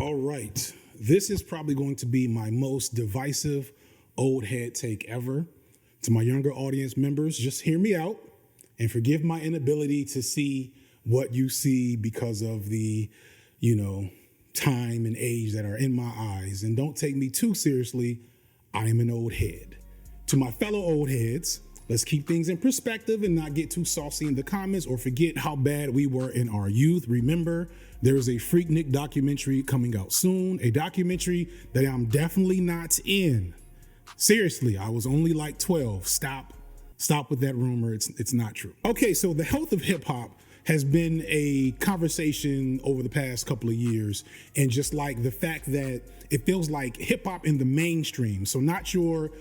All right. This is probably going to be my most divisive old head take ever. To my younger audience members, just hear me out and forgive my inability to see what you see because of the, time and age that are in my eyes. And don't take me too seriously. I am an old head. To my fellow old heads, let's keep things in perspective and not get too saucy in the comments or forget how bad we were in our youth. Remember, there is a Freaknik documentary coming out soon, a documentary that I'm definitely not in. Seriously, I was only like 12. Stop with that rumor. It's not true. Okay, so the health of hip hop has been a conversation over the past couple of years, and just like the fact that it feels like hip hop in the mainstream, so not your,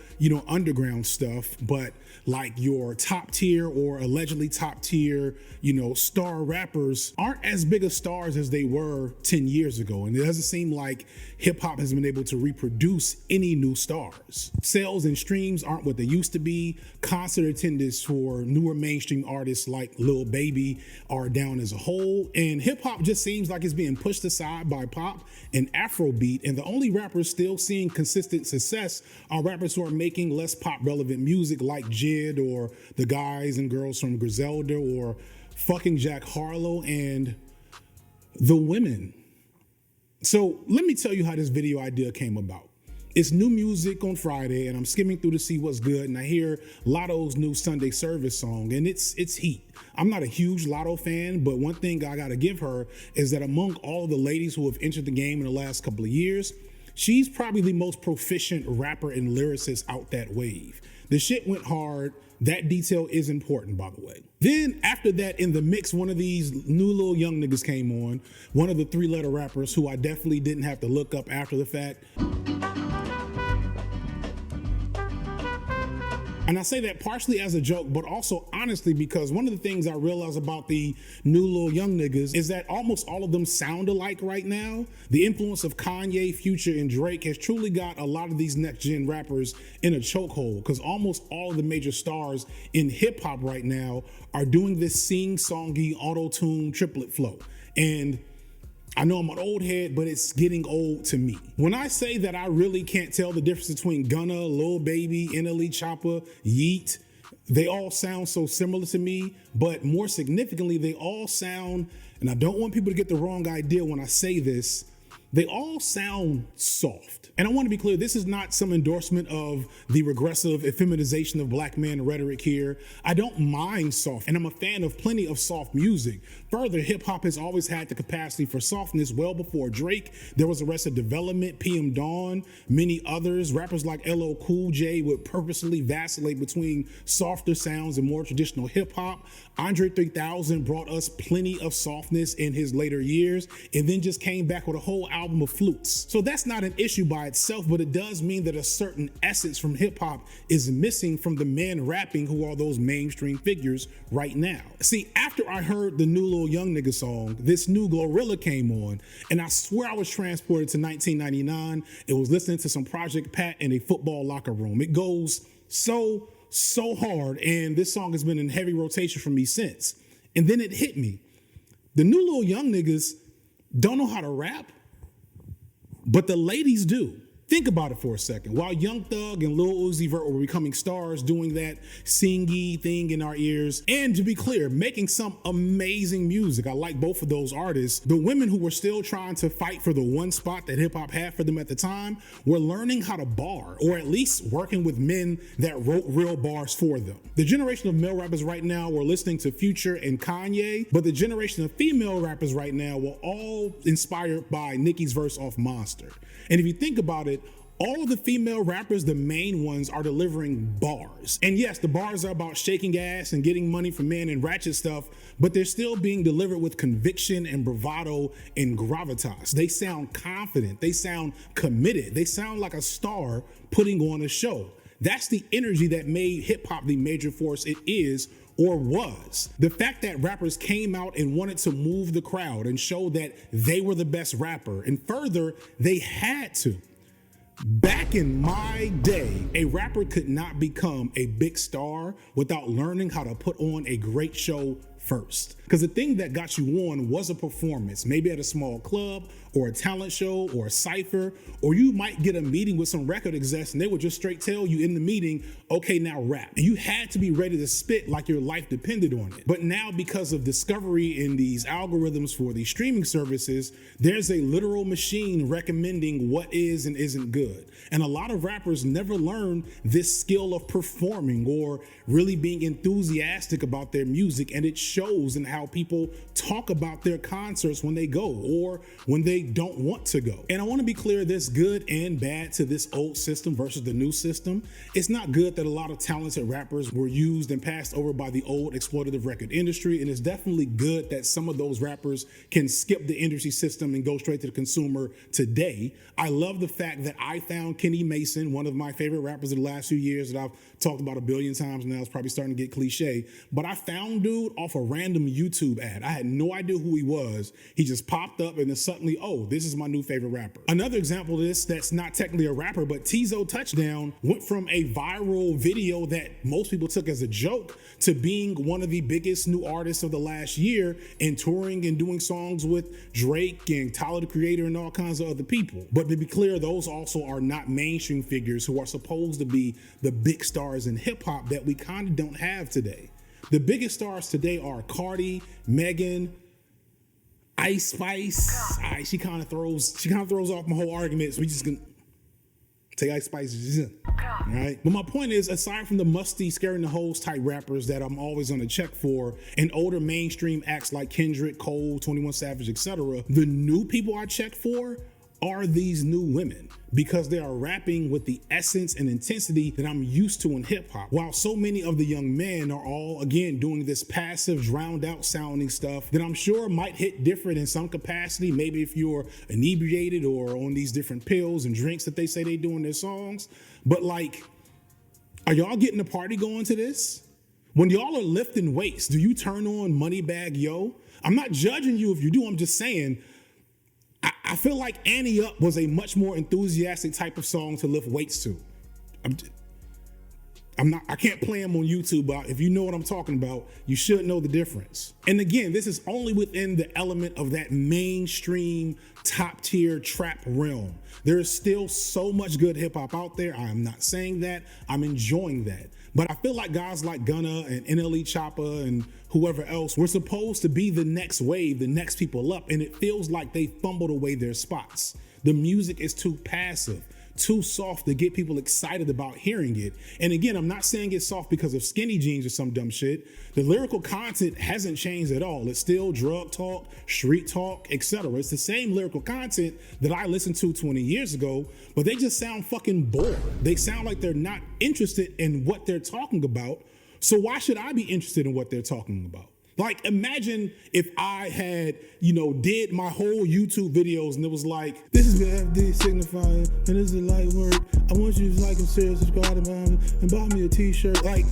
underground stuff, but like your top tier or allegedly top tier, star rappers aren't as big of stars as they were 10 years ago. And it doesn't seem like hip hop has been able to reproduce any new stars. Sales and streams aren't what they used to be. Concert attendance for newer mainstream artists like Lil Baby are down as a whole. And hip hop just seems like it's being pushed aside by pop and Afrobeat. And the only rappers still seeing consistent success are rappers who are making less pop relevant music like Jid or the guys and girls from Griselda or fucking Jack Harlow and the women. So let me tell you how this video idea came about. It's new music on Friday, and I'm skimming through to see what's good, and I hear Lotto's new Sunday Service song, and it's heat. I'm not a huge Lotto fan, but one thing I gotta give her is that among all of the ladies who have entered the game in the last couple of years, she's probably the most proficient rapper and lyricist out that wave. The shit went hard. That detail is important, by the way. Then after that, in the mix, one of these new little young niggas came on, one of the 3-letter rappers who I definitely didn't have to look up after the fact. And I say that partially as a joke, but also honestly because one of the things I realize about the new little young niggas is that almost all of them sound alike right now. The influence of Kanye, Future, and Drake has truly got a lot of these next-gen rappers in a chokehold, because almost all of the major stars in hip-hop right now are doing this sing-songy, auto-tune triplet flow. And I know I'm an old head, but it's getting old to me. When I say that I really can't tell the difference between Gunna, Lil Baby, NLE Chopper, Yeet, they all sound so similar to me, but more significantly, they all sound, and I don't want people to get the wrong idea when I say this, they all sound soft. And I want to be clear, this is not some endorsement of the regressive effeminization of black man rhetoric here. I don't mind soft, and I'm a fan of plenty of soft music. Further, hip hop has always had the capacity for softness. Well before Drake, there was Arrested Development, PM Dawn, many others. Rappers like LL Cool J would purposely vacillate between softer sounds and more traditional hip hop. Andre 3000 brought us plenty of softness in his later years, and then just came back with a whole album of flutes. So that's not an issue by itself, but it does mean that a certain essence from hip hop is missing from the men rapping who are those mainstream figures right now. See, after I heard the new little young nigga song, this new Glorilla came on, and I swear I was transported to 1999. It was listening to some Project Pat in a football locker room. It goes so hard, and this song has been in heavy rotation for me since. And then it hit me. The new little young niggas don't know how to rap, but the ladies do. Think about it for a second. While Young Thug and Lil Uzi Vert were becoming stars doing that singy thing in our ears, and to be clear, making some amazing music. I like both of those artists. The women who were still trying to fight for the one spot that hip hop had for them at the time were learning how to bar, or at least working with men that wrote real bars for them. The generation of male rappers right now were listening to Future and Kanye, but the generation of female rappers right now were all inspired by Nicki's verse off Monster. And if you think about it, all of the female rappers, the main ones, are delivering bars. And yes, the bars are about shaking ass and getting money from men and ratchet stuff, but they're still being delivered with conviction and bravado and gravitas. They sound confident. They sound committed. They sound like a star putting on a show. That's the energy that made hip hop the major force it is or was. The fact that rappers came out and wanted to move the crowd and show that they were the best rapper, and further, they had to. Back in my day, a rapper could not become a big star without learning how to put on a great show first. Because the thing that got you on was a performance, maybe at a small club or a talent show or a cypher, or you might get a meeting with some record execs and they would just straight tell you in the meeting, okay, now rap. And you had to be ready to spit like your life depended on it. But now, because of discovery in these algorithms for these streaming services, there's a literal machine recommending what is and isn't good. And a lot of rappers never learn this skill of performing or really being enthusiastic about their music, and it shows in how people talk about their concerts when they go or when they don't want to go. And I want to be clear, there's good and bad to this old system versus the new system. It's not good that a lot of talented rappers were used and passed over by the old exploitative record industry, and it's definitely good that some of those rappers can skip the industry system and go straight to the consumer today. I love the fact that I found Kenny Mason, one of my favorite rappers of the last few years that I've talked about a billion times now. It's probably starting to get cliche, but I found dude off a random YouTube ad. I had no idea who he was. He just popped up and then suddenly, oh, this is my new favorite rapper. Another example of this that's not technically a rapper, but Tizo Touchdown went from a viral video that most people took as a joke to being one of the biggest new artists of the last year and touring and doing songs with Drake and Tyler the Creator and all kinds of other people. But to be clear, those also are not mainstream figures who are supposed to be the big stars in hip hop that we kind of don't have today. The biggest stars today are Cardi, Megan, Ice Spice. She kind of throws off my whole argument. So we just gonna take Ice Spice. All right. But my point is, aside from the musty, scaring the hoes type rappers that I'm always on the check for, and older mainstream acts like Kendrick, Cole, 21 Savage, etc., the new people I check for are these new women, because they are rapping with the essence and intensity that I'm used to in hip hop. While so many of the young men are all, again, doing this passive, drowned out sounding stuff that I'm sure might hit different in some capacity, maybe if you're inebriated or on these different pills and drinks that they say they do in their songs. But like, are y'all getting a party going to this? When y'all are lifting weights, do you turn on Moneybagg Yo? I'm not judging you if you do, I'm just saying, I feel like Annie Up was a much more enthusiastic type of song to lift weights to. I can't play them on YouTube, but if you know what I'm talking about, you should know the difference. And again, this is only within the element of that mainstream top tier trap realm. There is still so much good hip hop out there. I am not saying that. I'm enjoying that. But I feel like guys like Gunna and NLE Choppa and whoever else were supposed to be the next wave, the next people up, and it feels like they fumbled away their spots. The music is too passive, too soft to get people excited about hearing it. And again, I'm not saying it's soft because of skinny jeans or some dumb shit. The lyrical content hasn't changed at all. It's still drug talk, street talk, etc. It's the same lyrical content that I listened to 20 years ago, but they just sound fucking bored. They sound like they're not interested in what they're talking about. So why should I be interested in what they're talking about? Like, imagine if I had, did my whole YouTube videos and it was like, this is the FD signifier and this is light work. I want you to like and share, subscribe and buy me a t-shirt. Like,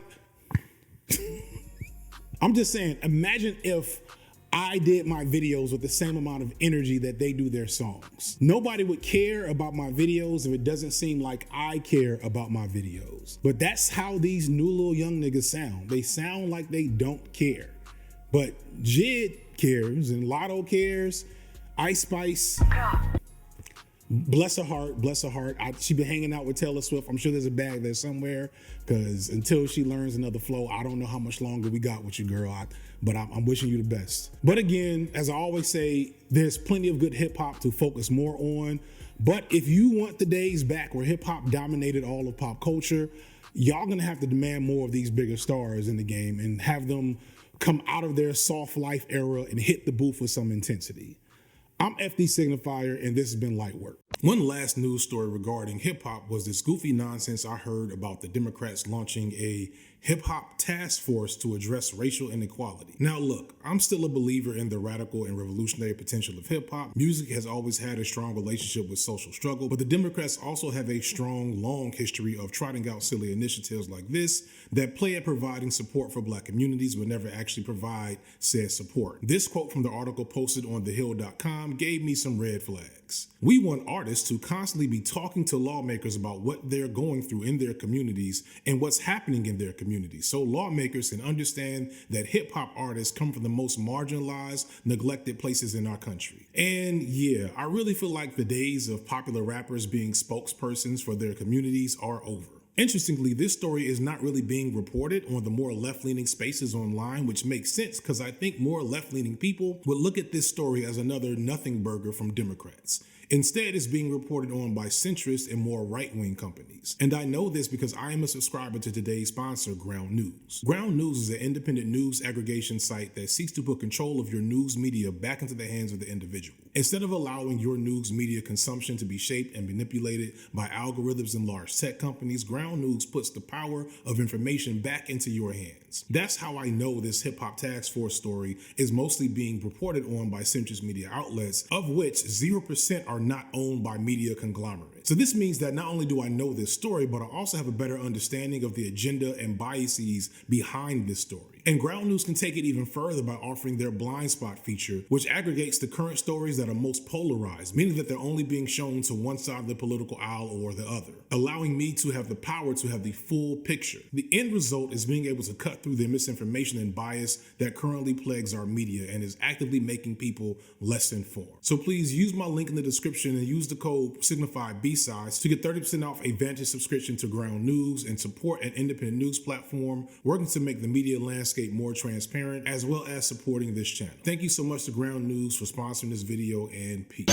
I'm just saying, imagine if I did my videos with the same amount of energy that they do their songs. Nobody would care about my videos if it doesn't seem like I care about my videos. But that's how these new little young niggas sound. They sound like they don't care. But Jid cares and Lotto cares. Ice Spice, bless her heart. She been hanging out with Taylor Swift. I'm sure there's a bag there somewhere, because until she learns another flow, I don't know how much longer we got with you, girl. But I'm wishing you the best. But again, as I always say, there's plenty of good hip hop to focus more on. But if you want the days back where hip hop dominated all of pop culture, y'all gonna have to demand more of these bigger stars in the game and have them come out of their soft life era and hit the booth with some intensity. I'm FD Signifier, and this has been Light Work. One last news story regarding hip hop was this goofy nonsense I heard about the Democrats launching a hip hop task force to address racial inequality. Now look, I'm still a believer in the radical and revolutionary potential of hip hop. Music has always had a strong relationship with social struggle, but the Democrats also have a strong, long history of trotting out silly initiatives like this that play at providing support for Black communities but never actually provide said support. This quote from the article posted on thehill.com gave me some red flags. academics. We want artists to constantly be talking to lawmakers about what they're going through in their communities and what's happening in their communities, so lawmakers can understand that hip-hop artists come from the most marginalized, neglected places in our country. And yeah, I really feel like the days of popular rappers being spokespersons for their communities are over. Interestingly, this story is not really being reported on the more left-leaning spaces online, which makes sense because I think more left-leaning people would look at this story as another nothing burger from Democrats. Instead, it's being reported on by centrist and more right-wing companies. And I know this because I am a subscriber to today's sponsor, Ground News. Ground News is an independent news aggregation site that seeks to put control of your news media back into the hands of the individual. Instead of allowing your news media consumption to be shaped and manipulated by algorithms and large tech companies, Ground News puts the power of information back into your hands. That's how I know this hip-hop task force story is mostly being reported on by centrist media outlets, of which 0% are not owned by media conglomerates. So this means that not only do I know this story, but I also have a better understanding of the agenda and biases behind this story. And Ground News can take it even further by offering their blind spot feature, which aggregates the current stories that are most polarized, meaning that they're only being shown to one side of the political aisle or the other, allowing me to have the power to have the full picture. The end result is being able to cut through the misinformation and bias that currently plagues our media and is actively making people less informed. So please use my link in the description and use the code Signify B-Sides to get 30% off a Vantage subscription to Ground News and support an independent news platform working to make the media landscape more transparent, as well as supporting this channel. Thank you so much to Ground News for sponsoring this video, and peace.